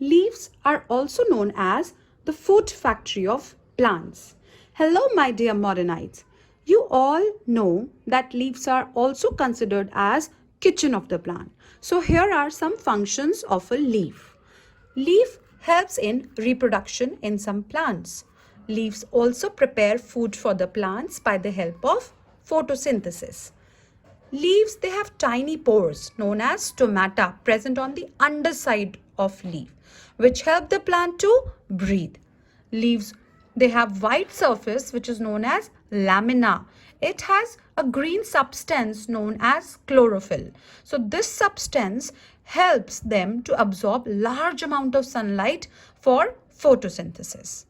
Leaves are also known as the food factory of plants. Hello, my dear modernites. You all know that leaves are also considered as kitchen of the plant. So here are some functions of a leaf. Leaf helps in reproduction in some plants. Leaves also prepare food for the plants by the help of photosynthesis. Leaves, they have tiny pores known as stomata present on the underside of leaf, which help the plant to breathe. Leaves, they have white surface which is known as lamina. It has a green substance known as chlorophyll. So this substance helps them to absorb large amount of sunlight for photosynthesis.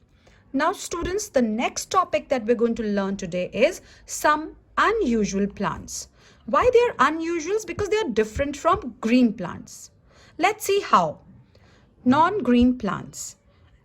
Now students, the next topic that we're going to learn today is some unusual plants. Why they are unusual? Because they are different from green plants. Let's see how. Non-green plants.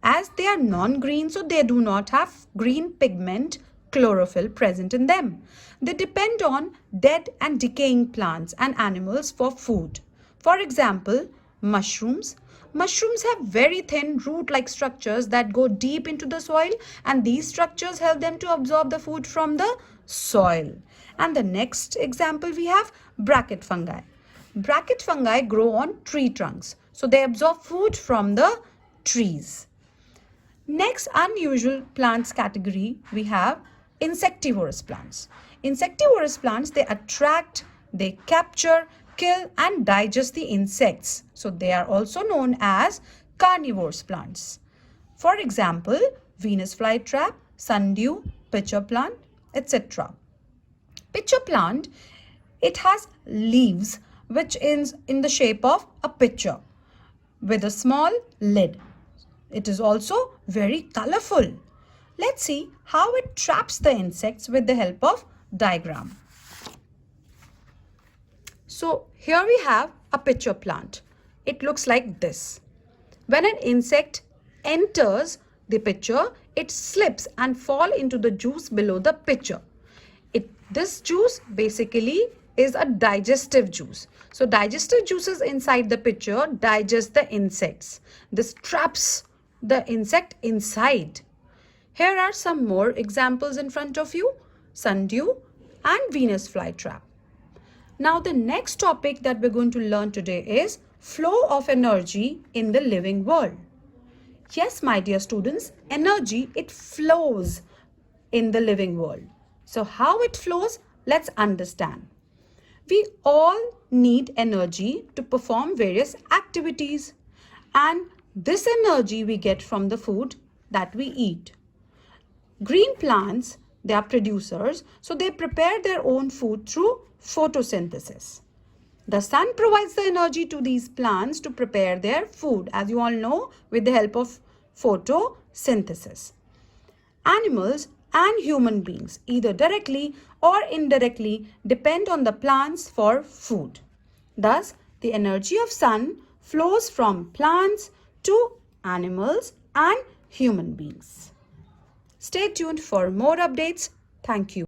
As they are non-green, so they do not have green pigment chlorophyll present in them. They depend on dead and decaying plants and animals for food. For example, mushrooms. Mushrooms have very thin root-like structures that go deep into the soil, and these structures help them to absorb the food from the soil. And the next example we have bracket fungi. Bracket fungi grow on tree trunks, so they absorb food from the trees. Next unusual plants category we have insectivorous plants. Insectivorous plants, they attract, they capture, kill and digest the insects. So they are also known as carnivorous plants. For example, Venus flytrap, sundew, pitcher plant, etc. Pitcher plant, it has leaves which is in the shape of a pitcher with a small lid. It is also very colorful. Let's see how it traps the insects with the help of diagram. So here we have a pitcher plant. It looks like this. When an insect enters the pitcher, it slips and fall into the juice below the pitcher. This juice basically is a digestive juice. So digestive juices inside the pitcher digest the insects. This traps the insect inside. Here are some more examples in front of you. Sundew and Venus flytrap. Now the next topic that we're going to learn today is flow of energy in the living world. Yes, my dear students, energy, it flows in the living world. So how it flows, let's understand. We all need energy to perform various activities, and this energy we get from the food that we eat. Green plants, they are producers, so they prepare their own food through photosynthesis. The sun provides the energy to these plants to prepare their food, as you all know, with the help of photosynthesis. Animals and human beings, either directly or indirectly, depend on the plants for food. Thus, the energy of sun flows from plants to animals and human beings. Stay tuned for more updates. Thank you.